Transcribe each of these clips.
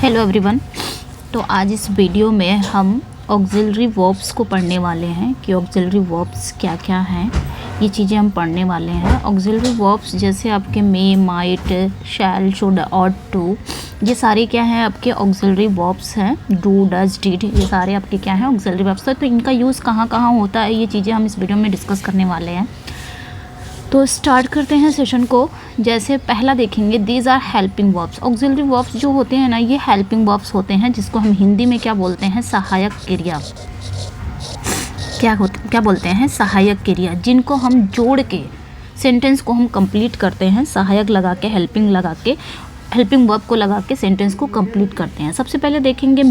Hello everyone. तो आज इस वीडियो में हम ऑक्सिलरी वर्ब्स को पढ़ने वाले हैं कि ऑक्सिलरी वर्ब्स क्या क्या हैं, ये चीज़ें हम पढ़ने वाले हैं। ऑक्सिलरी वर्ब्स जैसे आपके may, might, shall, should, ought to, ये सारे क्या हैं आपके ऑक्सिलरी वर्ब्स हैं। डू, डज, डिड, ये सारे आपके क्या हैं ऑक्सिलरी वर्ब्स। तो इनका यूज़ कहाँ कहाँ होता है, ये चीज़ें हम इस वीडियो में डिस्कस करने वाले हैं। तो स्टार्ट करते हैं सेशन को। जैसे पहला देखेंगे, these are helping verbs. Auxiliary verbs जो होते हैं ना, ये हेल्पिंग वर्ब्स होते हैं, जिसको हम हिंदी में क्या बोलते हैं, सहायक क्रिया। क्या बोलते हैं, सहायक क्रिया, जिनको हम जोड़ के सेंटेंस को हम कंप्लीट करते हैं। सहायक लगा के, हेल्पिंग लगा के, हेल्पिंग वर्ब को लगा के सेंटेंस को कंप्लीट करते हैं। सबसे पहले देखेंगे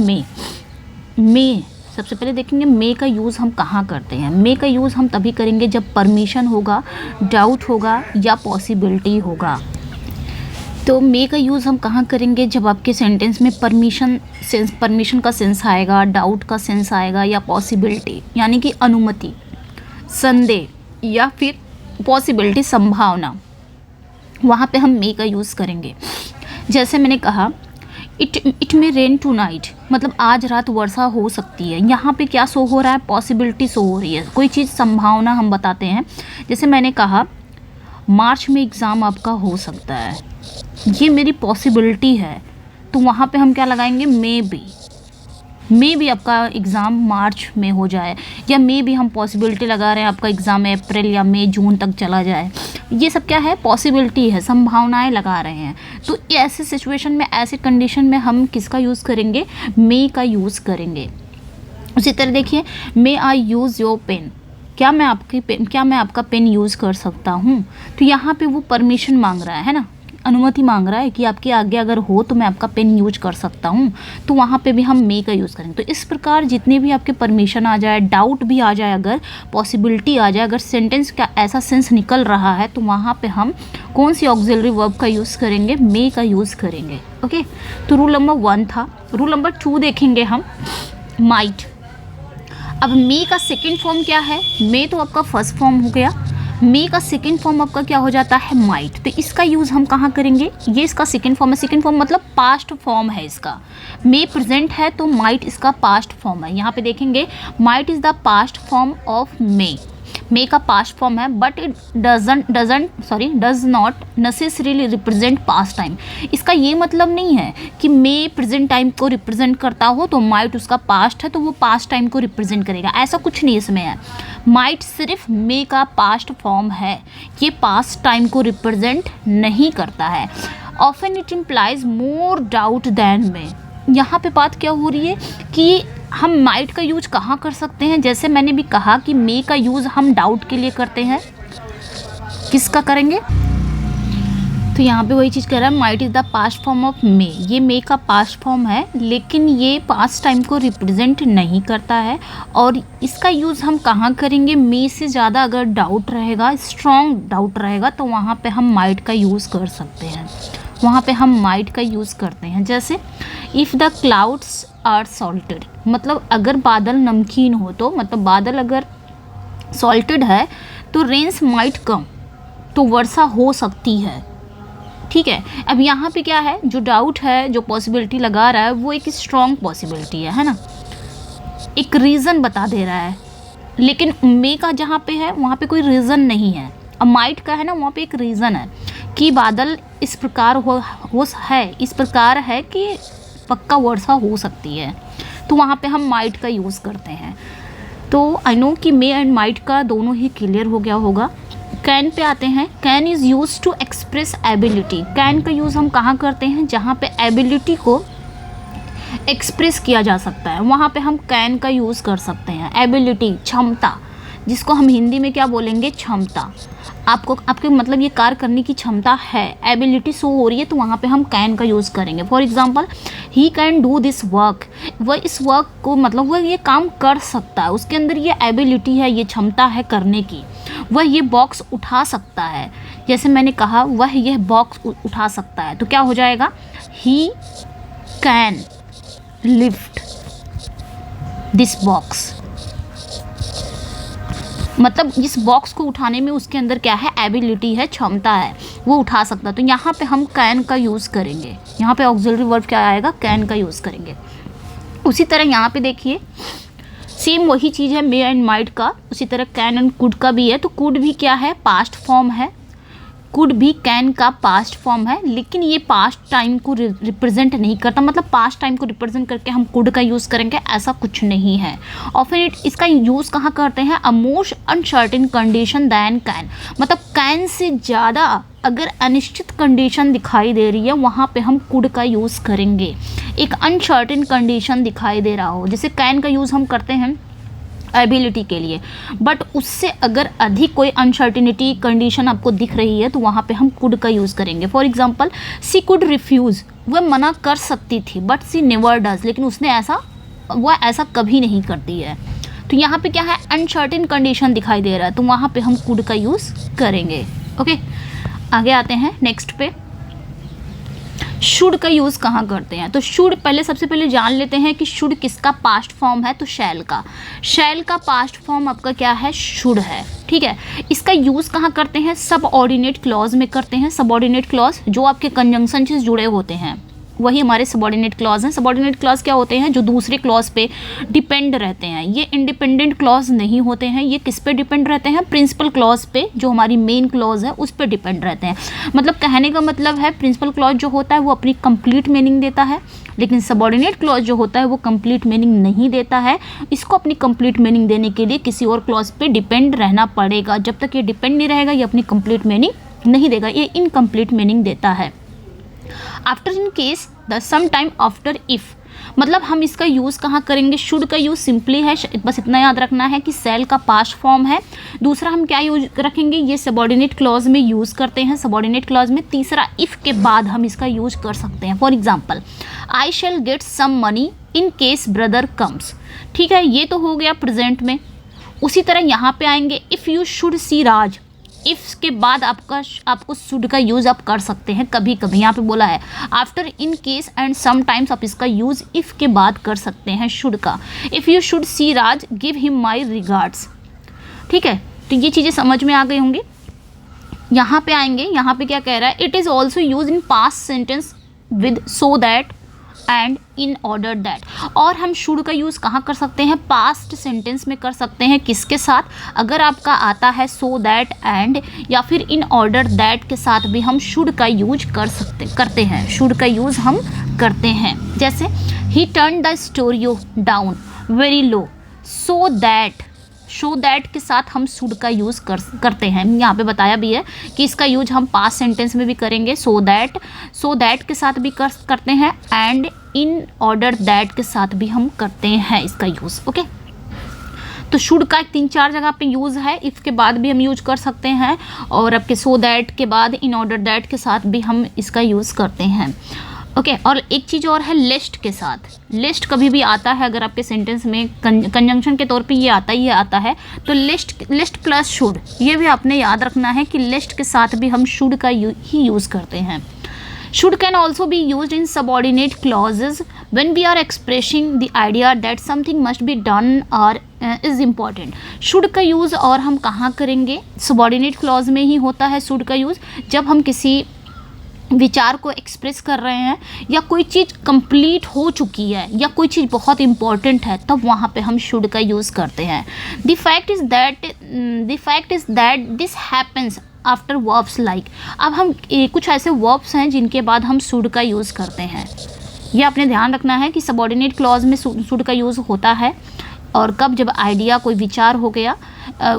मे। सबसे पहले देखेंगे मे का यूज़ हम कहाँ करते हैं। मे का यूज़ हम तभी करेंगे जब परमिशन होगा, डाउट होगा या पॉसिबिलिटी होगा। तो मे का यूज़ हम कहाँ करेंगे, जब आपके सेंटेंस में परमिशन का सेंस आएगा, डाउट का सेंस आएगा या पॉसिबिलिटी यानी कि अनुमति, संदेह या फिर पॉसिबिलिटी, संभावना, वहाँ पे हम मे का यूज़ करेंगे। जैसे मैंने कहा it may rain tonight, मतलब आज रात वर्षा हो सकती है। यहाँ पे क्या शो हो रहा है, पॉसिबिलिटी शो हो रही है, कोई चीज़ संभावना हम बताते हैं। जैसे मैंने कहा मार्च में एग्ज़ाम आपका हो सकता है, ये मेरी पॉसिबिलिटी है, तो वहाँ पे हम क्या लगाएंगे, मे भी आपका एग्ज़ाम मार्च में हो जाए, या मे भी हम पॉसिबिलिटी लगा रहे हैं आपका एग्ज़ाम अप्रैल या मई जून तक चला जाए। ये सब क्या है, पॉसिबिलिटी है, संभावनाएं लगा रहे हैं। तो ऐसे सिचुएशन में, ऐसे कंडीशन में हम किसका यूज़ करेंगे, मे का यूज़ करेंगे। उसी तरह देखिए, मे आई यूज़ योर पेन, क्या मैं आपका पेन यूज़ कर सकता हूँ। तो यहाँ पे वो परमिशन मांग रहा है ना, अनुमति मांग रहा है कि आपकी आज्ञा अगर हो तो मैं आपका पेन यूज कर सकता हूँ, तो वहाँ पे भी हम मे का यूज़ करेंगे। तो इस प्रकार जितने भी आपके परमिशन आ जाए, डाउट भी आ जाए, अगर पॉसिबिलिटी आ जाए, अगर सेंटेंस का ऐसा सेंस निकल रहा है, तो वहाँ पे हम कौन सी ऑक्सिलरी वर्ब का यूज़ करेंगे, मे का यूज़ करेंगे। ओके, तो रूल नंबर 1 था। रूल नंबर 2 देखेंगे हम, माइट। अब मे का सेकेंड फॉर्म क्या है, मे तो आपका फर्स्ट फॉर्म हो गया, मे का सेकेंड फॉर्म आपका क्या हो जाता है, माइट। तो इसका यूज़ हम कहाँ करेंगे, ये इसका सेकेंड फॉर्म है। सेकेंड फॉर्म मतलब पास्ट फॉर्म है इसका। मे प्रेजेंट है तो माइट इसका पास्ट फॉर्म है। यहाँ पे देखेंगे might is the past form of May का पास्ट फॉर्म है, but it does not necessarily represent past time. इसका ये मतलब नहीं है कि मे प्रेजेंट टाइम को रिप्रेजेंट करता हो तो माइट उसका पास्ट है तो वो पास्ट टाइम को रिप्रेजेंट करेगा, ऐसा कुछ नहीं इसमें है। माइट सिर्फ मे का पास्ट फॉर्म है, ये पास्ट टाइम को रिप्रेजेंट नहीं करता है। Often it implies more doubt than may. यहाँ पे बात क्या हो रही है कि हम माइट का यूज कहाँ कर सकते हैं। जैसे मैंने भी कहा कि मे का यूज़ हम डाउट के लिए करते हैं, किसका करेंगे, तो यहाँ पे वही चीज़ कह रहा है, might is the past form of May. ये मे का पास्ट फॉर्म है, लेकिन ये पास्ट टाइम को रिप्रेजेंट नहीं करता है। और इसका यूज़ हम कहाँ करेंगे, मे से ज़्यादा अगर डाउट रहेगा, स्ट्रॉन्ग डाउट रहेगा, तो वहाँ पे हम माइट का यूज़ कर सकते हैं, वहाँ पे हम माइट का यूज़ करते हैं। जैसे if the clouds are salted, मतलब अगर बादल नमकीन हो, तो मतलब बादल अगर सॉल्टेड है तो रेन्स माइट कम, तो वर्षा हो सकती है। ठीक है, अब यहाँ पे क्या है, जो डाउट है, जो पॉसिबिलिटी लगा रहा है, वो एक स्ट्रॉन्ग पॉसिबिलिटी है ना, एक रीज़न बता दे रहा है। लेकिन मे का जहाँ पे है वहाँ पे कोई रीज़न नहीं है। अब माइट का है ना, वहाँ पे एक रीज़न है कि बादल इस प्रकार इस प्रकार है कि पक्का वर्षा हो सकती है, तो वहाँ पे हम माइट का यूज़ करते हैं। तो आई नो कि मे एंड माइट का दोनों ही क्लियर हो गया होगा। कैन पे आते हैं। Can is use to express ability. Can का यूज़ हम कहाँ करते हैं, जहाँ पे एबिलिटी को एक्सप्रेस किया जा सकता है, वहाँ पे हम कैन का यूज़ कर सकते हैं। एबिलिटी, क्षमता, जिसको हम हिंदी में क्या बोलेंगे, क्षमता। आपके मतलब ये कार्य करने की क्षमता है, एबिलिटी शो हो रही है, तो वहाँ पे हम कैन का यूज़ करेंगे। For example, he can do this work, वह इस वर्क को, मतलब वह ये काम कर सकता है, उसके अंदर ये एबिलिटी है, ये क्षमता है करने की, वह ये बॉक्स उठा सकता है। जैसे मैंने कहा वह यह बॉक्स उठा सकता है, तो क्या हो जाएगा, he can lift this box. मतलब इस बॉक्स को उठाने में उसके अंदर क्या है, एबिलिटी है, क्षमता है। वो उठा सकता, तो यहाँ पे हम कैन का यूज़ करेंगे। यहाँ पे ऑक्सिलरी वर्ब क्या आएगा, कैन का यूज़ करेंगे। उसी तरह यहाँ पे देखिए सेम वही चीज़ है मे एंड माइट का, उसी तरह कैन एंड कुड का भी है। तो कुड भी क्या है, पास्ट फॉर्म है, कुड भी कैन का पास्ट फॉर्म है, लेकिन ये पास्ट टाइम को रिप्रेजेंट नहीं करता, मतलब पास्ट टाइम को रिप्रेजेंट करके हम कुड का यूज़ करेंगे ऐसा कुछ नहीं है। और फिर इसका यूज़ कहाँ करते हैं, a most uncertain condition than can, मतलब कैन से ज़्यादा अगर अनिश्चित कंडीशन दिखाई दे रही है वहाँ पे हम कुड का यूज़ करेंगे। एक अनसर्टेन कंडीशन दिखाई दे रहा हो, जैसे कैन का यूज़ हम करते हैं एबिलिटी के लिए, बट उससे अगर अधिक कोई अनसर्टिनिटी कंडीशन आपको दिख रही है तो वहाँ पे हम कुड का यूज़ करेंगे। For example she could refuse, वह मना कर सकती थी, बट सी नेवर डज, लेकिन उसने वह ऐसा कभी नहीं करती है। तो यहाँ पे क्या है, अनसर्टेन कंडीशन दिखाई दे रहा है, तो वहाँ पे हम कुड का यूज़ करेंगे। ओके, आगे आते हैं नेक्स्ट पे। शुड का यूज़ कहाँ करते हैं, तो शुड पहले सबसे पहले जान लेते हैं कि शुड किसका पास्ट फॉर्म है, तो शैल का। शैल का पास्ट फॉर्म आपका क्या है, शुड है। ठीक है, इसका यूज़ कहाँ करते हैं, सबऑर्डिनेट क्लॉज में करते हैं। सबऑर्डिनेट क्लॉज जो आपके कंजंक्शन से जुड़े होते हैं वही हमारे सबऑर्डिनेट क्लॉज हैं। सबऑर्डिनेट क्लॉज क्या होते हैं, जो दूसरे क्लॉज पे डिपेंड रहते हैं। ये इंडिपेंडेंट क्लॉज नहीं होते हैं, ये किस पे डिपेंड रहते हैं, प्रिंसिपल क्लॉज पे, जो हमारी मेन क्लॉज है उस पे डिपेंड रहते हैं। मतलब कहने का मतलब है प्रिंसिपल क्लॉज जो होता है वो अपनी कंप्लीट मीनिंग देता है, लेकिन सबऑर्डिनेट क्लॉज जो होता है वो कंप्लीट मीनिंग नहीं देता है। इसको अपनी कंप्लीट मीनिंग देने के लिए किसी और क्लॉज पे डिपेंड रहना पड़ेगा। जब तक ये डिपेंड नहीं रहेगा ये अपनी कंप्लीट मीनिंग नहीं देगा, ये इनकम्प्लीट मीनिंग देता है। After in case the some time after if, मतलब हम इसका यूज़ कहाँ करेंगे, शुड का यूज़ सिंपली है, बस इतना याद रखना है कि सेल का पास्ट फॉर्म है। दूसरा हम क्या यूज रखेंगे, ये सबऑर्डिनेट क्लॉज में यूज़ करते हैं, सबऑर्डिनेट क्लॉज में। तीसरा इफ़ के बाद हम इसका यूज कर सकते हैं। For example I shall get some money in case brother comes. ठीक है, ये तो हो गया प्रेजेंट में। उसी तरह यहाँ पे आएंगे, if you should see Raj, if के बाद आपको शुड का यूज़ आप कर सकते हैं कभी कभी। यहाँ पे बोला है after, in case and sometimes आप इसका यूज़ इफ़ के बाद कर सकते हैं शुड का। If you should see Raj give him my regards. ठीक है, तो ये चीज़ें समझ में आ गई होंगी। यहाँ पे आएंगे, यहाँ पे क्या कह रहा है, it is also use in past sentence with so that and in order that. और हम शुड का यूज़ कहाँ कर सकते हैं, पास्ट सेंटेंस में कर सकते हैं। किसके साथ, अगर आपका आता है सो दैट एंड या फिर इन ऑर्डर दैट के साथ भी हम शुड का यूज करते हैं, शुड का यूज़ हम करते हैं। जैसे ही turn the stereo down very low, so that के साथ हम शुड का यूज़ करते हैं। यहाँ पे बताया भी है कि इसका यूज हम पास्ट सेंटेंस में भी करेंगे, सो दैट के साथ भी करते हैं, एंड इन ऑर्डर दैट के साथ भी हम करते हैं इसका यूज़। ओके, तो शुड का 3-4 जगह पे यूज़ है, इफ़ के बाद भी हम यूज कर सकते हैं, और आपके सो दैट के बाद इन ऑर्डर दैट के साथ भी हम इसका यूज़ करते हैं। ओके, और एक चीज़ और है लिस्ट के साथ। लिस्ट कभी भी आता है अगर आपके सेंटेंस में कंजंक्शन के तौर पे ये आता है, तो लिस्ट प्लस शुड, ये भी आपने याद रखना है कि लिस्ट के साथ भी हम शुड का ही यूज़ करते हैं। Should can also be use in subordinate clauses when we are expressing the idea that something must be done or is important। Should का यूज़ और हम कहाँ करेंगे, सबऑर्डिनेट क्लॉज में ही होता है शुड का यूज़। जब हम किसी विचार को एक्सप्रेस कर रहे हैं या कोई चीज़ कंप्लीट हो चुकी है या कोई चीज़ बहुत इंपॉर्टेंट है, तब वहाँ पे हम शुड का यूज़ करते हैं। The fact is that this happens after verbs like. अब हम कुछ ऐसे वर्ब्स हैं जिनके बाद हम शुड का यूज़ करते हैं। ये आपने ध्यान रखना है कि सबऑर्डिनेट क्लॉज में शुड का यूज़ होता है, और कब, जब आइडिया कोई विचार हो गया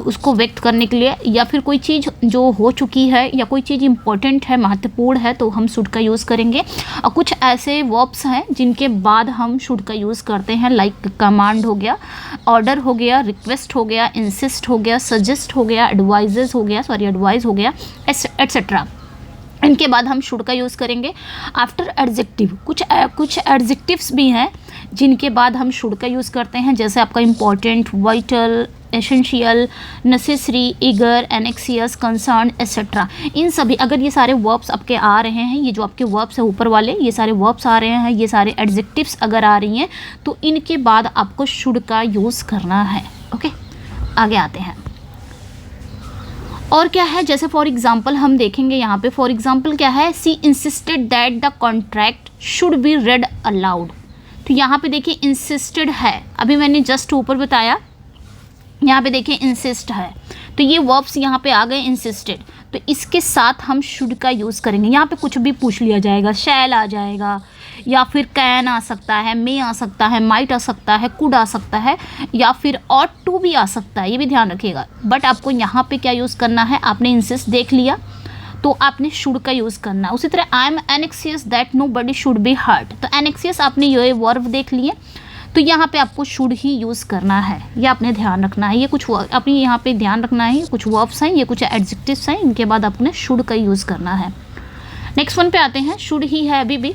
उसको व्यक्त करने के लिए, या फिर कोई चीज़ जो हो चुकी है या कोई चीज़ इम्पोर्टेंट है, महत्वपूर्ण है, तो हम शुड का यूज़ करेंगे। और कुछ ऐसे वर्ब्स हैं जिनके बाद हम शुड का यूज़ करते हैं, लाइक कमांड हो गया, ऑर्डर हो गया, रिक्वेस्ट हो गया, इंसिस्ट हो गया, सजेस्ट हो गया, एडवाइज हो गया, एट्सेट्रा। इनके बाद हम शुड का यूज़ करेंगे। आफ्टर एडजेक्टिव, कुछ एडजेक्टिव्स भी हैं जिनके बाद हम शुड का यूज़ करते हैं, जैसे आपका important, vital, essential, necessary, eager, anxious, concern, etcetera. इन सभी, अगर ये सारे वर्ब्स आपके आ रहे हैं, ये जो आपके वर्ब्स है ऊपर वाले, ये सारे वर्ब्स आ रहे हैं, ये सारे एडजेक्टिव्स अगर आ रही हैं, तो इनके बाद आपको शुड का यूज़ करना है। ओके, आगे आते हैं। और क्या है, जैसे फॉर एग्जाम्पल हम देखेंगे यहाँ पे, फॉर एग्जाम्पल क्या है, she insisted that the contract should be read aloud. तो यहाँ पे देखिए इंसिस्टेड है, अभी मैंने जस्ट ऊपर बताया, यहाँ पे देखिए इंसिस्ट है, तो ये वर्ब्स यहाँ पे आ गए इंसिस्टेड, तो इसके साथ हम शुड का यूज़ करेंगे। यहाँ पे कुछ भी पूछ लिया जाएगा, शैल आ जाएगा, या फिर कैन आ सकता है, मे आ सकता है, माइट आ सकता है, कुड आ सकता है, या फिर ऑट टू भी आ सकता है, ये भी ध्यान रखिएगा। बट आपको यहाँ पे क्या यूज़ करना है, आपने इंसिस्ट देख लिया तो आपने शुड का यूज़ करना है। उसी तरह I am anxious that nobody should be hurt, तो एनेक्सियस आपने ये वर्ब देख लिए, तो यहाँ पे आपको शुड ही यूज़ करना है, ये आपने ध्यान रखना है। ये कुछ अपनी यहाँ पे ध्यान रखना है, कुछ वर्ब्स हैं, ये कुछ एडजेक्टिव्स हैं, इनके बाद आपने शुड का यूज़ करना है। नेक्स्ट वन पे आते हैं, शुड ही है अभी भी।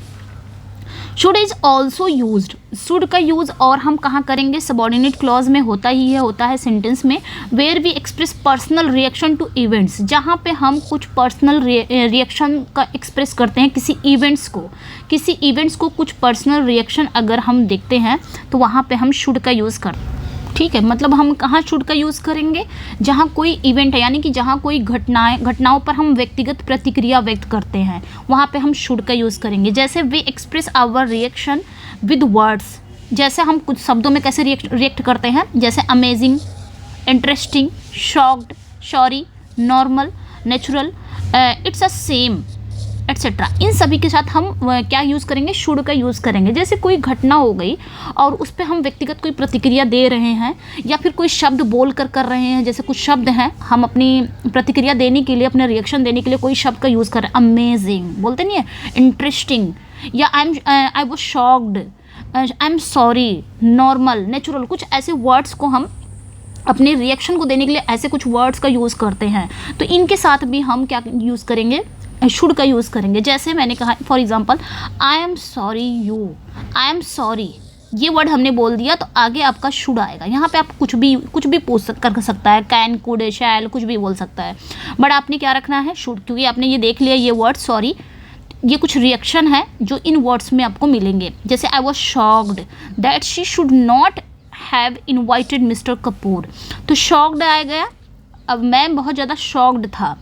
Should is also used, should का यूज़ और हम कहाँ करेंगे, सबॉर्डिनेट क्लॉज में होता ही है, होता है सेंटेंस में, where we express personal reaction to events, जहाँ पे हम कुछ पर्सनल रिएक्शन का एक्सप्रेस करते हैं किसी इवेंट्स को कुछ पर्सनल रिएक्शन अगर हम देखते हैं तो वहाँ पे हम शुड का यूज़ करते हैं। ठीक है, मतलब हम कहाँ शुड का यूज़ करेंगे, जहाँ कोई इवेंट है, यानी कि जहाँ कोई घटनाओं पर हम व्यक्तिगत प्रतिक्रिया व्यक्त करते हैं, वहाँ पे हम शुड का यूज़ करेंगे। जैसे we express our reaction with words, जैसे हम कुछ शब्दों में कैसे रिएक्ट करते हैं, जैसे amazing, interesting, shocked, sorry, normal, natural, it's a shame, etcetera. इन सभी के साथ हम क्या यूज़ करेंगे, शुड का यूज़ करेंगे। जैसे कोई घटना हो गई और उस पर हम व्यक्तिगत कोई प्रतिक्रिया दे रहे हैं, या फिर कोई शब्द बोल कर रहे हैं, जैसे कुछ शब्द हैं, हम अपनी प्रतिक्रिया देने के लिए, अपने रिएक्शन देने के लिए कोई शब्द का यूज़ कर रहे हैं, अमेजिंग बोलते नहीं है, इंटरेस्टिंग, या I was shocked, I am sorry, normal, natural, कुछ ऐसे वर्ड्स को हम अपने रिएक्शन को देने के लिए ऐसे कुछ वर्ड्स का यूज़ करते हैं। तो इनके साथ भी हम क्या यूज़ करेंगे, शुड का यूज़ करेंगे। जैसे मैंने कहा for example, I am sorry you, I am sorry, ये वर्ड हमने बोल दिया तो आगे आपका शुड आएगा। यहाँ पे आप कुछ भी पूछ कर सकता है, कैन, कुड, शैल, कुछ भी बोल सकता है, बट आपने क्या रखना है, शुड, क्योंकि आपने ये देख लिया ये वर्ड सॉरी, ये कुछ रिएक्शन है जो इन वर्ड्स में आपको मिलेंगे। जैसे I was shocked that she should not have invited mister Kapoor, तो शॉक्ड आ गया, अब मैं बहुत ज़्यादा शॉक्ड था,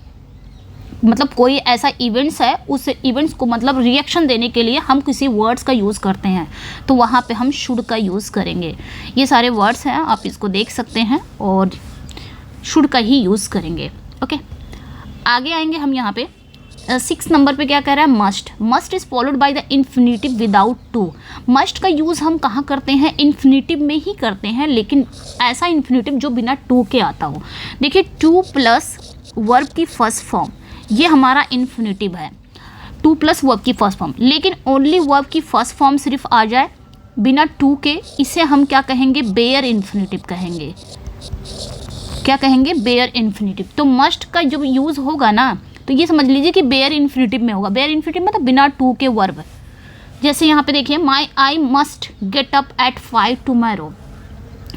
मतलब कोई ऐसा इवेंट्स है, उस इवेंट्स को मतलब रिएक्शन देने के लिए हम किसी वर्ड्स का यूज़ करते हैं, तो वहाँ पे हम शुड का यूज़ करेंगे। ये सारे वर्ड्स हैं, आप इसको देख सकते हैं, और शुड का ही यूज़ करेंगे। ओके, आगे आएंगे हम यहाँ पे 6 नंबर पे क्या कह रहा है, must. Must is followed by the infinitive without to. Must का यूज़ हम कहाँ करते हैं, इन्फिनिटिव में ही करते हैं, लेकिन ऐसा इन्फिनिटिव जो बिना टू के आता हो। देखिए, टू प्लस वर्ब की फर्स्ट फॉर्म, ये हमारा इन्फिनिटिव है, टू प्लस वर्ब की फर्स्ट फॉर्म, लेकिन ओनली वर्ब की फर्स्ट फॉर्म सिर्फ आ जाए बिना टू के, इसे हम क्या कहेंगे, बेयर इन्फिनिटिव कहेंगे। क्या कहेंगे, बेयर इन्फिनिटिव। तो मस्ट का जब यूज़ होगा ना, तो ये समझ लीजिए कि बेयर इन्फिनिटिव में होगा। बेयर इन्फिनिटिव मतलब बिना टू के वर्ब। जैसे यहाँ पे देखिए, my I must get up at 5 tomorrow,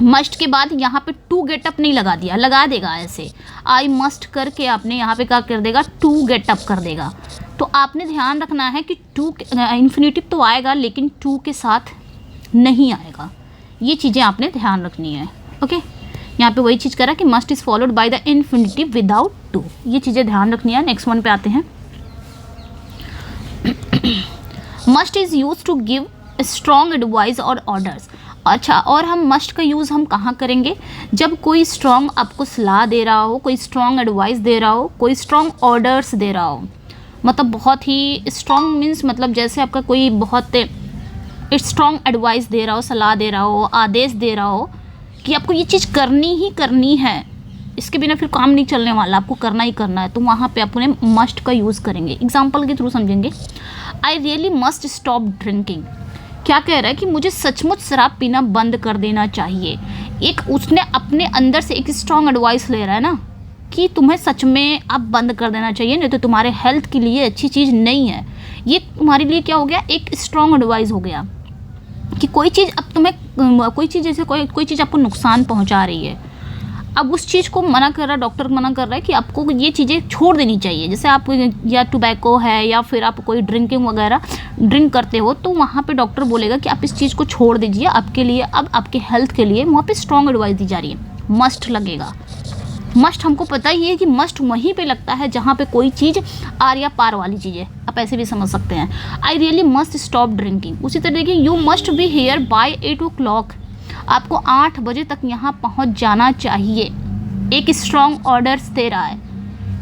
must के बाद यहाँ पे टू गेटअप नहीं लगा दिया, लगा देगा ऐसे, आई मस्ट करके आपने यहाँ पे क्या कर देगा, टू गेटअप कर देगा। तो आपने ध्यान रखना है कि टू इन्फिनिटिव तो आएगा लेकिन टू के साथ नहीं आएगा, ये चीज़ें आपने ध्यान रखनी है। ओके, यहाँ पे वही चीज़ करा कि must is followed by the infinitive without to, ये चीज़ें ध्यान रखनी है। नेक्स्ट वन पे आते हैं, must is use to give strong advice और ऑर्डर्स। अच्छा, और हम मस्ट का यूज़ हम कहाँ करेंगे, जब कोई स्ट्रॉन्ग आपको सलाह दे रहा हो, कोई स्ट्रॉन्ग एडवाइस दे रहा हो, कोई स्ट्रॉन्ग ऑर्डर्स दे रहा हो, मतलब बहुत ही स्ट्रॉन्ग मीन्स मतलब जैसे आपका कोई बहुत स्ट्रॉन्ग एडवाइस दे रहा हो, सलाह दे रहा हो, आदेश दे रहा हो कि आपको ये चीज़ करनी ही करनी है, इसके बिना फिर काम नहीं चलने वाला, आपको करना ही करना है, तो वहाँ पे अपने मस्ट का यूज़ करेंगे। एग्जाम्पल के थ्रू समझेंगे, आई रियली मस्ट स्टॉप ड्रिंकिंग। क्या कह रहा है कि मुझे सचमुच शराब पीना बंद कर देना चाहिए। एक उसने अपने अंदर से एक स्ट्रॉन्ग एडवाइस ले रहा है ना कि तुम्हें सच में अब बंद कर देना चाहिए, नहीं तो तुम्हारे हेल्थ के लिए अच्छी चीज़ नहीं है। ये तुम्हारे लिए क्या हो गया, एक स्ट्रॉन्ग एडवाइस हो गया कि कोई चीज़ अब तुम्हें कोई चीज़ जैसे कोई चीज़ आपको नुकसान पहुंचा रही है, अब उस चीज़ को मना कर रहा है, डॉक्टर मना कर रहा है कि आपको ये चीज़ें छोड़ देनी चाहिए। जैसे आप या टोबैको है या फिर आप कोई ड्रिंकिंग वगैरह ड्रिंक करते हो, तो वहाँ पे डॉक्टर बोलेगा कि आप इस चीज़ को छोड़ दीजिए, आपके लिए अब आपके हेल्थ के लिए वहाँ पे स्ट्रॉन्ग एडवाइस दी जा रही है, मस्ट लगेगा। मस्ट हमको पता ही है कि मस्ट वहीं पे लगता है जहाँ पे कोई चीज़ आर या पार वाली चीज़ है, आप ऐसे भी समझ सकते हैं। I really must stop drinking, उसी तरह देखिए you must be here by 8 o'clock, आपको 8 बजे तक यहाँ पहुँच जाना चाहिए। एक स्ट्रॉन्ग ऑर्डर्स दे रहा है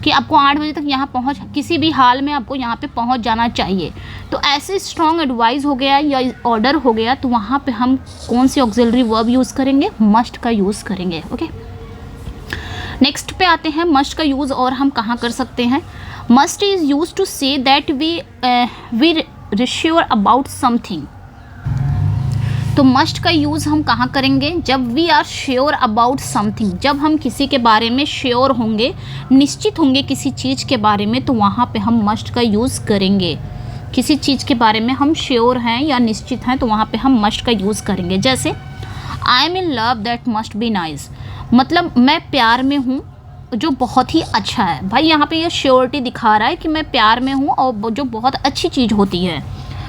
कि आपको 8 बजे तक यहाँ पहुँच, किसी भी हाल में आपको यहाँ पे पहुँच जाना चाहिए। तो ऐसे स्ट्रॉन्ग एडवाइस हो गया या ऑर्डर हो गया, तो वहाँ पे हम कौन सी ऑक्सिलरी वर्ब यूज़ करेंगे, मस्ट का यूज़ करेंगे। ओके, नेक्स्ट पे आते हैं, मस्ट का यूज़ और हम कहाँ कर सकते हैं। Must is use to say that we are sure about something. तो मस्ट का यूज़ हम कहाँ करेंगे, जब we are sure about something, जब हम किसी के बारे में श्योर होंगे, निश्चित होंगे किसी चीज़ के बारे में, तो वहाँ पे हम मस्ट का यूज़ करेंगे। किसी चीज़ के बारे में हम श्योर हैं या निश्चित हैं, तो वहाँ पे हम मस्ट का यूज़ करेंगे। जैसे I am in love that must be nice, मतलब मैं प्यार में हूँ जो बहुत ही अच्छा है। भाई यहाँ पे ये श्योरिटी दिखा रहा है कि मैं प्यार में हूँ और जो बहुत अच्छी चीज़ होती है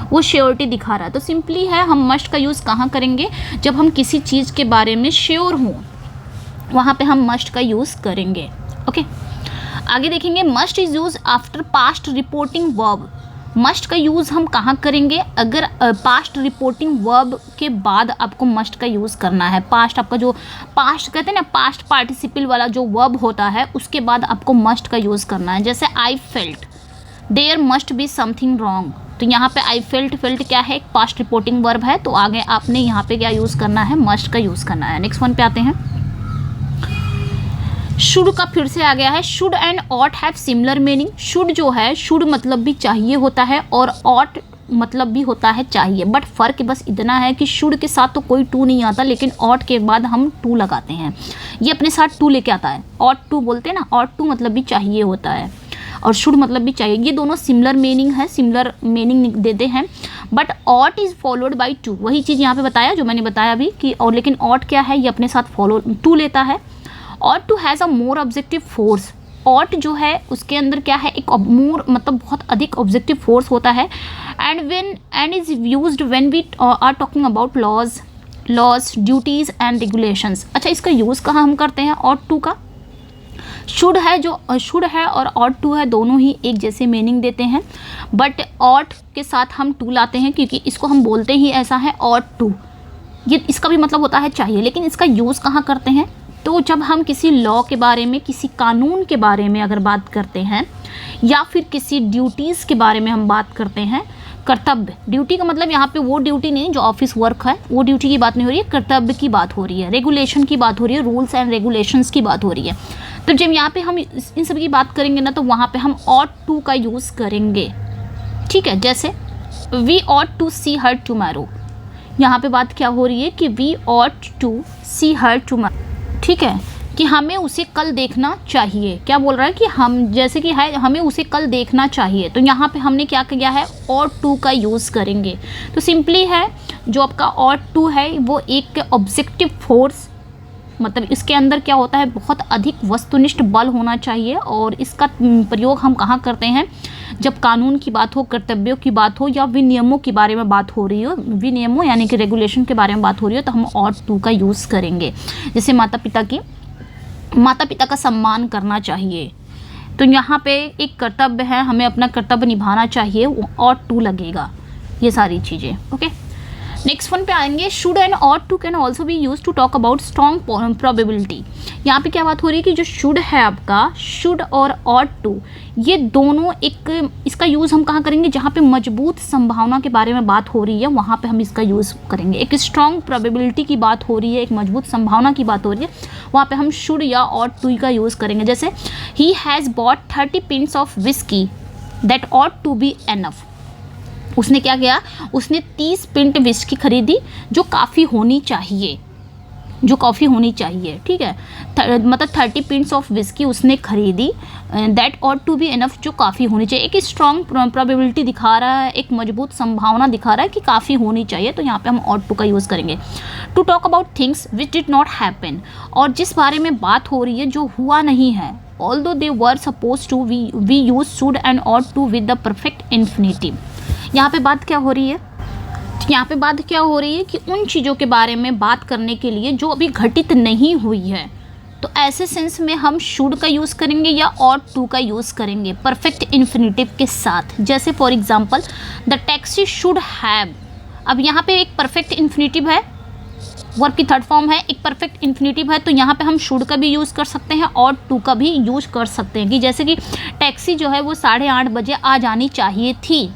वो श्योरिटी दिखा रहा है। तो सिंपली है, हम मस्ट का यूज़ कहाँ करेंगे, जब हम किसी चीज़ के बारे में श्योर हों, वहाँ पे हम मस्ट का यूज़ करेंगे। ओके, आगे देखेंगे, must is use after past reporting verb. Must का यूज़ हम कहाँ करेंगे, अगर पास्ट रिपोर्टिंग वर्ब के बाद आपको मस्ट का यूज़ करना है। पास्ट, आपका जो पास्ट कहते हैं ना, पास्ट पार्टिसिपल वाला जो वर्ब होता है, उसके बाद आपको मस्ट का यूज़ करना है। जैसे I felt there must be something wrong, तो यहाँ पे आई फेल्ट क्या है, एक पास्ट रिपोर्टिंग वर्ब है, तो आगे आपने यहाँ पे क्या यूज़ करना है, मस्ट का यूज़ करना है। नेक्स्ट वन पे आते हैं, शुड का फिर से आ गया है। Should and ought have similar meaning. Should जो है, शुड मतलब भी चाहिए होता है और ऑट मतलब भी होता है चाहिए, बट फ़र्क बस इतना है कि शुड के साथ तो कोई टू नहीं आता, लेकिन ऑट के बाद हम टू लगाते हैं। ये अपने साथ टू लेके आता है, ऑट टू बोलते हैं ना, ऑट टू मतलब भी चाहिए होता है और शुड मतलब भी चाहिए। ये दोनों सिमिलर मीनिंग है, सिमिलर मीनिंग देते हैं, but ought is followed by to. वही चीज़ यहाँ पे बताया जो मैंने बताया अभी कि, और लेकिन ऑट क्या है, ये अपने साथ फॉलो टू लेता है। Ought to has a more objective force. Ought जो है उसके अंदर क्या है, एक मोर मतलब बहुत अधिक ऑब्जेक्टिव फोर्स होता है। And is used when we are talking about laws duties and regulations. अच्छा, इसका यूज़ कहाँ हम करते हैं ऑट टू का। शुड है, जो शुड है और ऑट टू है, दोनों ही एक जैसे मीनिंग देते हैं, बट ऑट के साथ हम टू लाते हैं क्योंकि इसको हम बोलते ही ऐसा है, ऑट टू। ये इसका भी मतलब होता है चाहिए, लेकिन इसका यूज़ कहाँ करते हैं, तो जब हम किसी लॉ के बारे में, किसी कानून के बारे में अगर बात करते हैं, या फिर किसी ड्यूटीज़ के बारे में हम बात करते हैं। कर्तव्य, ड्यूटी का मतलब यहाँ पे वो ड्यूटी नहीं जो ऑफिस वर्क है, वो ड्यूटी की बात नहीं हो रही है, कर्तव्य की बात हो रही है, रेगुलेशन की बात हो रही है, रूल्स एंड रेगुलेशंस की बात हो रही है। तो जब यहाँ पे हम इन सब की बात करेंगे ना, तो वहाँ पे हम ऑट टू का यूज़ करेंगे। ठीक है, जैसे we ought to see her tomorrow, यहाँ पे बात क्या हो रही है कि we ought to see her tomorrow. ठीक है, कि हमें उसे कल देखना चाहिए। क्या बोल रहा है कि हम, जैसे कि है, हमें उसे कल देखना चाहिए, तो यहाँ पे हमने क्या किया है, ऑट टू का यूज़ करेंगे। तो सिंपली है, जो आपका ऑट टू है वो एक ऑब्जेक्टिव फोर्स, मतलब इसके अंदर क्या होता है, बहुत अधिक वस्तुनिष्ठ बल होना चाहिए, और इसका प्रयोग हम कहाँ करते हैं, जब कानून की बात हो, कर्तव्यों की बात हो, या विनियमों के बारे में बात हो रही हो, विनियमों यानी कि रेगुलेशन के बारे में बात हो रही हो, तो हम ऑट टू का यूज़ करेंगे। जैसे माता पिता का सम्मान करना चाहिए, तो यहाँ पे एक कर्तव्य है, हमें अपना कर्तव्य निभाना चाहिए, ऑट टू लगेगा। ये सारी चीज़ें। ओके, नेक्स्ट वन पे आएंगे, should and ought to can also be use to talk about strong probability. यहाँ पे क्या बात हो रही है कि जो शुड है आपका, शुड और ऑट टू, ये दोनों एक, इसका यूज़ हम कहाँ करेंगे, जहाँ पे मजबूत संभावना के बारे में बात हो रही है, वहाँ पे हम इसका यूज़ करेंगे। एक स्ट्रॉन्ग प्रोबेबिलिटी की बात हो रही है, एक मजबूत संभावना की बात हो रही है, वहाँ पे हम शुड या ऑट टू का यूज़ करेंगे। जैसे he has bought 30 pints of whisky that ought to be enough. उसने क्या किया, उसने 30 पिंट विस्की खरीदी, जो काफ़ी होनी चाहिए, जो कॉफ़ी होनी चाहिए। ठीक है, मतलब 30 पिंट्स ऑफ विस्की उसने खरीदी, that ought to be enough, जो काफ़ी होनी चाहिए। एक स्ट्रॉन्ग प्रोबेबिलिटी दिखा रहा है, एक मजबूत संभावना दिखा रहा है कि काफ़ी होनी चाहिए, तो यहाँ पे हम ऑट टू का यूज़ करेंगे। To talk about things which did not happen, और जिस बारे में बात हो रही है जो हुआ नहीं है, although they were suppose to, we use should and ought to with the perfect infinitive. यहाँ पे बात क्या हो रही है, यहाँ पे बात क्या हो रही है कि उन चीज़ों के बारे में बात करने के लिए जो अभी घटित नहीं हुई है, तो तो ऐसे सेंस में हम शुड का यूज़ करेंगे या ought to का यूज़ करेंगे परफेक्ट इन्फिनेटिव के साथ। जैसे for example the taxi should have, अब यहाँ पे एक परफेक्ट इन्फिनेटिव है, वर्ब की थर्ड फॉर्म है, एक परफेक्ट इन्फिनेटिव है, तो यहाँ पे हम शुड का भी यूज़ कर सकते हैं और टू का भी यूज कर सकते हैं कि जैसे कि टैक्सी जो है वो 8:30 बजे आ जानी चाहिए थी,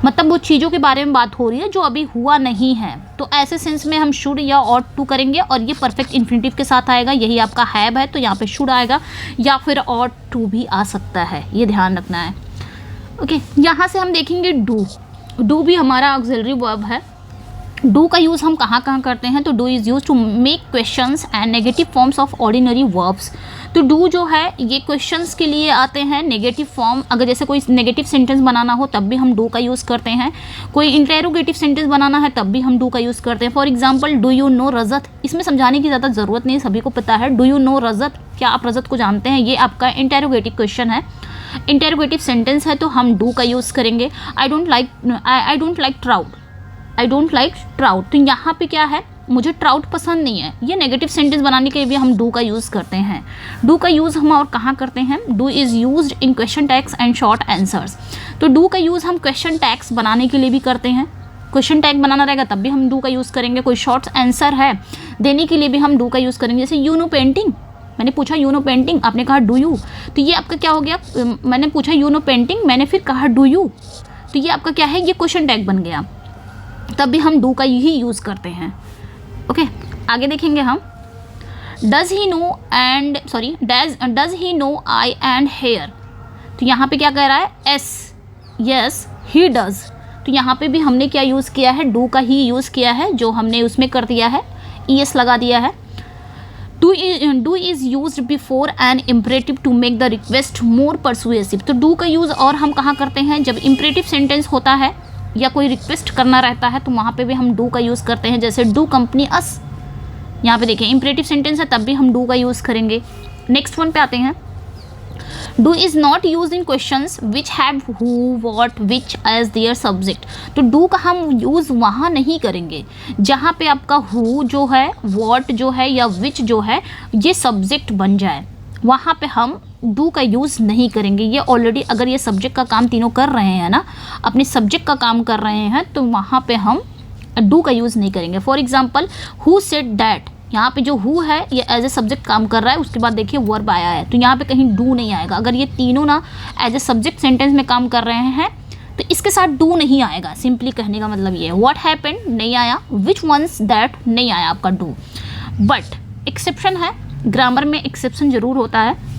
मतलब वो चीज़ों के बारे में बात हो रही है जो अभी हुआ नहीं है। तो ऐसे सेंस में हम शुड या ought to करेंगे और ये परफेक्ट इन्फिनेटिव के साथ आएगा। यही आपका हैव है तो यहाँ पे शुड आएगा या फिर ought to भी आ सकता है, ये ध्यान रखना है। ओके, यहाँ से हम देखेंगे डू भी हमारा ऑक्सिलरी वर्ब है। डू का यूज़ हम कहाँ कहाँ करते हैं, तो do is use to make questions and negative forms of ordinary verbs. तो डू जो है ये क्वेश्चंस के लिए आते हैं नेगेटिव फॉर्म, अगर जैसे कोई नेगेटिव सेंटेंस बनाना हो तब भी हम डू का यूज़ करते हैं, कोई इंटेरोगेटिव सेंटेंस बनाना है तब भी हम डू का यूज़ करते हैं। For example do you know Rajat, इसमें समझाने की ज़्यादा ज़रूरत नहीं, सभी को पता है। डू यू नो रजत, क्या आप रजत को जानते हैं, ये आपका इंटेरोगेटिव क्वेश्चन है, इंटेरोगेटिव सेंटेंस है, तो हम डू का यूज़ करेंगे। I don't like trout, I don't like trout, तो यहाँ पे क्या है, मुझे ट्राउट पसंद नहीं है, ये नेगेटिव सेंटेंस बनाने के लिए भी हम डू का यूज़ करते हैं। डू का यूज़ हम और कहाँ करते हैं, do is used in question tags and short answers. तो डू का यूज़ हम क्वेश्चन टैग्स बनाने के लिए भी करते हैं, क्वेश्चन टैग बनाना रहेगा तब भी हम डू का यूज़ करेंगे। कोई शॉर्ट आंसर है देने के लिए भी हम डू का यूज़ करेंगे। जैसे यू नो पेंटिंग, मैंने पूछा यू नो पेंटिंग, आपने कहा डू यू, तो ये आपका क्या हो गया, मैंने पूछा यू नो पेंटिंग, मैंने फिर कहा डू यू, तो ये आपका क्या है, ये क्वेश्चन टैग बन गया, तब भी हम डू का ही यूज़ करते हैं। ओके, आगे देखेंगे हम। Does he know I am here, तो यहाँ पे क्या कह रहा है, यस ही डज, तो यहाँ पे भी हमने क्या यूज़ किया है, डू का ही यूज़ किया है, जो हमने उसमें कर दिया है, ईएस लगा दिया है। Do is use before an imperative to make the request more persuasive, तो डू का यूज़ और हम कहाँ करते हैं, जब इम्परेटिव सेंटेंस होता है या कोई रिक्वेस्ट करना रहता है तो वहाँ पे भी हम डू का यूज़ करते हैं। जैसे डू कंपनी अस, यहाँ पे देखें इम्परेटिव सेंटेंस है तब भी हम डू का यूज़ करेंगे। नेक्स्ट वन पे आते हैं। Do is not use in questions which have who what which as their subject, तो डू का हम यूज़ वहाँ नहीं करेंगे जहाँ पे आपका हु जो है, वॉट जो है या विच जो है ये सब्जेक्ट बन जाए, वहाँ पे हम डू का यूज़ नहीं करेंगे। ये ऑलरेडी अगर ये सब्जेक्ट का काम तीनों कर रहे हैं ना, अपने सब्जेक्ट का काम कर रहे हैं, तो वहाँ पे हम डू का यूज़ नहीं करेंगे। For example who said that, यहाँ पे जो हु है ये एज ए सब्जेक्ट काम कर रहा है, उसके बाद देखिए वर्ब आया है, तो यहाँ पे कहीं डू नहीं आएगा। अगर ये तीनों ना एज ए सब्जेक्ट सेंटेंस में काम कर रहे हैं तो इसके साथ डू नहीं आएगा। सिंपली कहने का मतलब ये है। व्हाट हैपेंड नहीं आया, विच वंस दैट नहीं आया आपका डू। बट एक्सेप्शन है, ग्रामर में एक्सेप्शन जरूर होता है।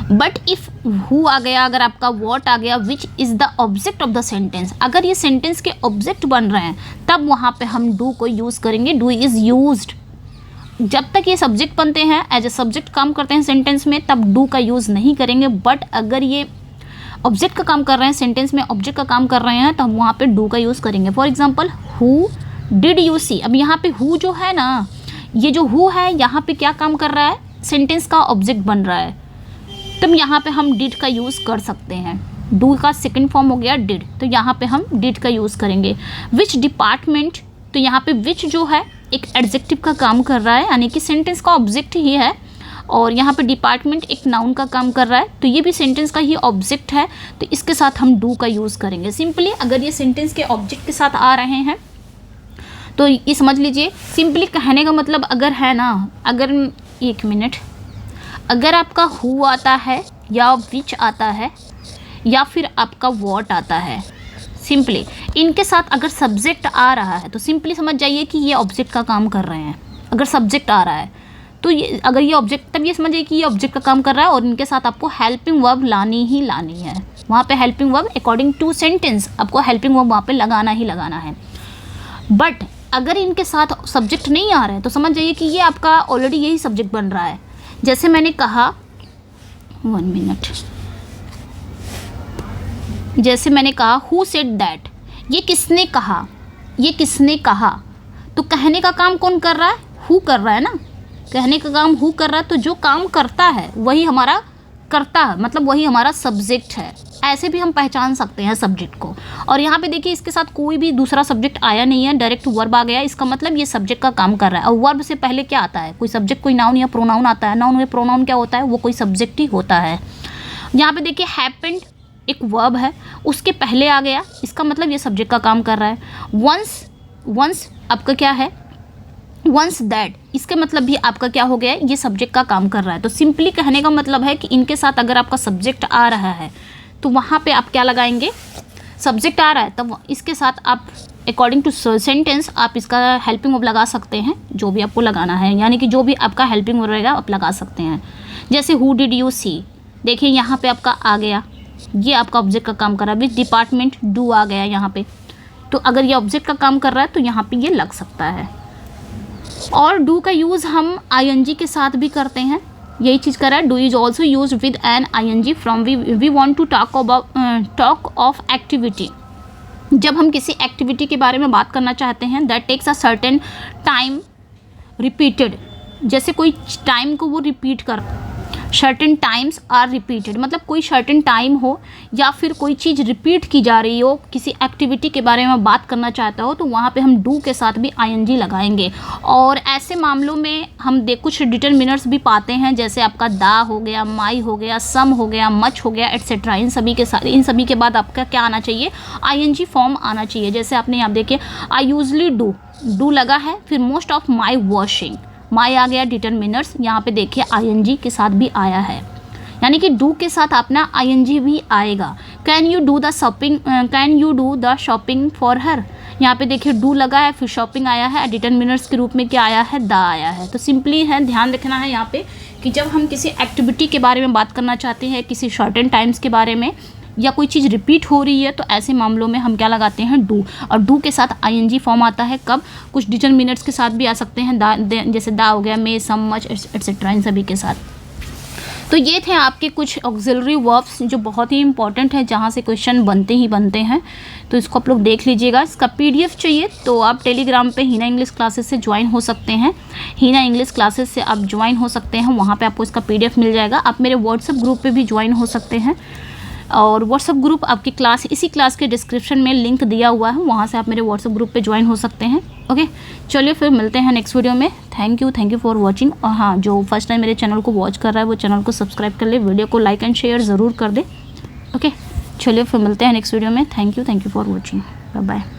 बट इफ़ हु आ गया, अगर आपका वॉट आ गया, which is the object of the sentence, अगर ये सेंटेंस के ऑब्जेक्ट बन रहे हैं तब वहाँ पे हम डू को यूज़ करेंगे। डू इज़ यूज्ड, जब तक ये सब्जेक्ट बनते हैं, एज ए सब्जेक्ट काम करते हैं सेंटेंस में, तब डू का यूज़ नहीं करेंगे। बट अगर ये ऑब्जेक्ट का काम कर रहे हैं, सेंटेंस में ऑब्जेक्ट का काम कर रहे हैं, तो हम वहाँ पे डू का यूज़ करेंगे। For example who did you see, अब यहाँ पे हु जो है ना, ये जो हु है यहाँ पे क्या काम कर रहा है, सेंटेंस का ऑब्जेक्ट बन रहा है, तब यहाँ पे हम डिड का यूज़ कर सकते हैं। डू का सेकंड फॉर्म हो गया डिड, तो यहाँ पे हम डिड का यूज़ करेंगे। विच डिपार्टमेंट, तो यहाँ पे विच जो है एक एडजेक्टिव का काम कर रहा है, यानी कि सेंटेंस का ऑब्जेक्ट ही है, और यहाँ पे डिपार्टमेंट एक नाउन का काम कर रहा है, तो ये भी सेंटेंस का ही ऑब्जेक्ट है, तो इसके साथ हम डू का यूज़ करेंगे। सिंपली अगर ये सेंटेंस के ऑब्जेक्ट के साथ आ रहे हैं तो ये समझ लीजिए। सिंपली कहने का मतलब अगर है ना, अगर एक मिनट, अगर आपका हु आता है या विच आता है या फिर आपका वॉट आता है, सिंपली इनके साथ अगर सब्जेक्ट आ रहा है तो सिंपली समझ जाइए कि ये ऑब्जेक्ट का काम कर रहे हैं। अगर सब्जेक्ट आ रहा है तो ये, अगर ये ऑब्जेक्ट, तब ये समझिए कि ये ऑब्जेक्ट का काम कर रहा है और इनके साथ आपको हेल्पिंग वर्ब लानी ही लानी है। वहाँ पे helping verb according to sentence आपको हेल्पिंग वर्ब वहाँ पे लगाना ही लगाना है। बट अगर इनके साथ सब्जेक्ट नहीं आ रहा है तो समझ जाइए कि ये आपका ऑलरेडी यही सब्जेक्ट बन रहा है। जैसे मैंने कहा, 1 मिनट, जैसे मैंने कहा हु सेड दैट, ये किसने कहा, ये किसने कहा, तो कहने का काम कौन कर रहा है, हु कर रहा है ना, कहने का काम हु कर रहा है, तो जो काम करता है वही हमारा करता है, मतलब वही हमारा सब्जेक्ट है। ऐसे भी हम पहचान सकते हैं सब्जेक्ट को। और यहाँ पे देखिए इसके साथ कोई भी दूसरा सब्जेक्ट आया नहीं है, डायरेक्ट वर्ब आ गया, इसका मतलब ये सब्जेक्ट का काम कर रहा है। और वर्ब से पहले क्या आता है, कोई सब्जेक्ट, कोई नाउन या प्रोनाउन आता है। नाउन या प्रोनाउन क्या होता है, वो कोई सब्जेक्ट ही होता है। यहाँ पे देखिए हैपेंड एक वर्ब है, उसके पहले आ गया, इसका मतलब ये सब्जेक्ट का काम कर रहा है। वंस आपका क्या है, वंस दैट, इसका मतलब भी आपका क्या हो गया है, ये सब्जेक्ट का काम कर रहा है। तो सिंपली कहने का मतलब है कि इनके साथ अगर आपका सब्जेक्ट आ रहा है तो वहाँ पे आप क्या लगाएंगे, सब्जेक्ट आ रहा है तब इसके साथ आप अकॉर्डिंग टू सेंटेंस आप इसका हेल्पिंग वर्ब लगा सकते हैं, जो भी आपको लगाना है, यानी कि जो भी आपका हेल्पिंग वर्ब रहेगा आप लगा सकते हैं। जैसे हु डिड यू सी, देखिए यहाँ पे आपका आ गया, ये आपका ऑब्जेक्ट का काम कर रहा है। विच डिपार्टमेंट, डू आ गया यहाँ पे। तो अगर ये ऑब्जेक्ट का काम कर रहा है तो यहाँ पे ये लग सकता है। और डू का यूज़ हम आईएनजी के साथ भी करते हैं, यही चीज़ कर रहा है। Do is also use with an I N G form we want to talk of activity. जब हम किसी एक्टिविटी के बारे में बात करना चाहते हैं, that takes a certain time repeated, जैसे कोई टाइम को वो रिपीट कर, सर्टेन टाइम्स आर रिपीटेड, मतलब कोई सर्टेन टाइम हो या फिर कोई चीज़ रिपीट की जा रही हो, किसी एक्टिविटी के बारे में बात करना चाहता हो, तो वहाँ पे हम डू के साथ भी आईएनजी लगाएंगे। और ऐसे मामलों में हम कुछ डिटरमिनर्स भी पाते हैं, जैसे आपका दा हो गया, माई हो गया, सम हो गया, मच हो गया, एट्सेट्रा। इन सभी के बाद आपका क्या आना चाहिए, आईएनजी फॉर्म आना चाहिए। जैसे आपने यहाँ देखिए आई यूजली डू लगा है, फिर मोस्ट ऑफ माई वॉशिंग, माई आ गया डिटरमिनर्स, यहाँ पे देखिए आईएनजी के साथ भी आया है, यानी कि डू के साथ अपना आईएनजी भी आएगा। Can you do the shopping for her, यहाँ पे देखिए डू लगा है, फिर शॉपिंग आया है, डिटरमिनर्स के रूप में क्या आया है, दा आया है। तो सिंपली है, ध्यान रखना है यहाँ पे कि जब हम किसी एक्टिविटी के बारे में बात करना चाहते हैं, किसी शॉर्टेन टाइम्स के बारे में, या कोई चीज़ रिपीट हो रही है, तो ऐसे मामलों में हम क्या लगाते हैं, डू। और डू के साथ आईएनजी फॉर्म आता है कब, कुछ डिटरमिनर्स के साथ भी आ सकते हैं, जैसे दा हो गया, मे, सम, मच, एट्सेट्रा, इन सभी के साथ। तो ये थे आपके कुछ ऑक्सिलरी वर्ब्स जो बहुत ही इंपॉर्टेंट है, जहाँ से क्वेश्चन बनते ही बनते हैं। तो इसको आप लोग देख लीजिएगा। इसका पीडीएफ चाहिए तो आप टेलीग्राम पे हीना इंग्लिश क्लासेस से ज्वाइन हो सकते हैं। हीना इंग्लिश क्लासेस से आप ज्वाइन हो सकते हैं, वहाँ पे आपको इसका पीडीएफ मिल जाएगा। आप मेरे व्हाट्सएप ग्रुप पे भी ज्वाइन हो सकते हैं, और व्हाट्सएप ग्रुप आपकी इसी क्लास के डिस्क्रिप्शन में लिंक दिया हुआ है, वहाँ से आप मेरे व्हाट्सएप ग्रुप पे ज्वाइन हो सकते हैं। ओके, चलिए फिर मिलते हैं नेक्स्ट वीडियो में। Thank you for watching. और हाँ, जो फर्स्ट टाइम मेरे चैनल को वॉच कर रहा है वो चैनल को सब्सक्राइब कर ले, वीडियो को लाइक एंड शेयर ज़रूर कर दे। ओके, चलिए फिर मिलते हैं नेक्स्ट वीडियो में। Thank you for watching. Bye bye.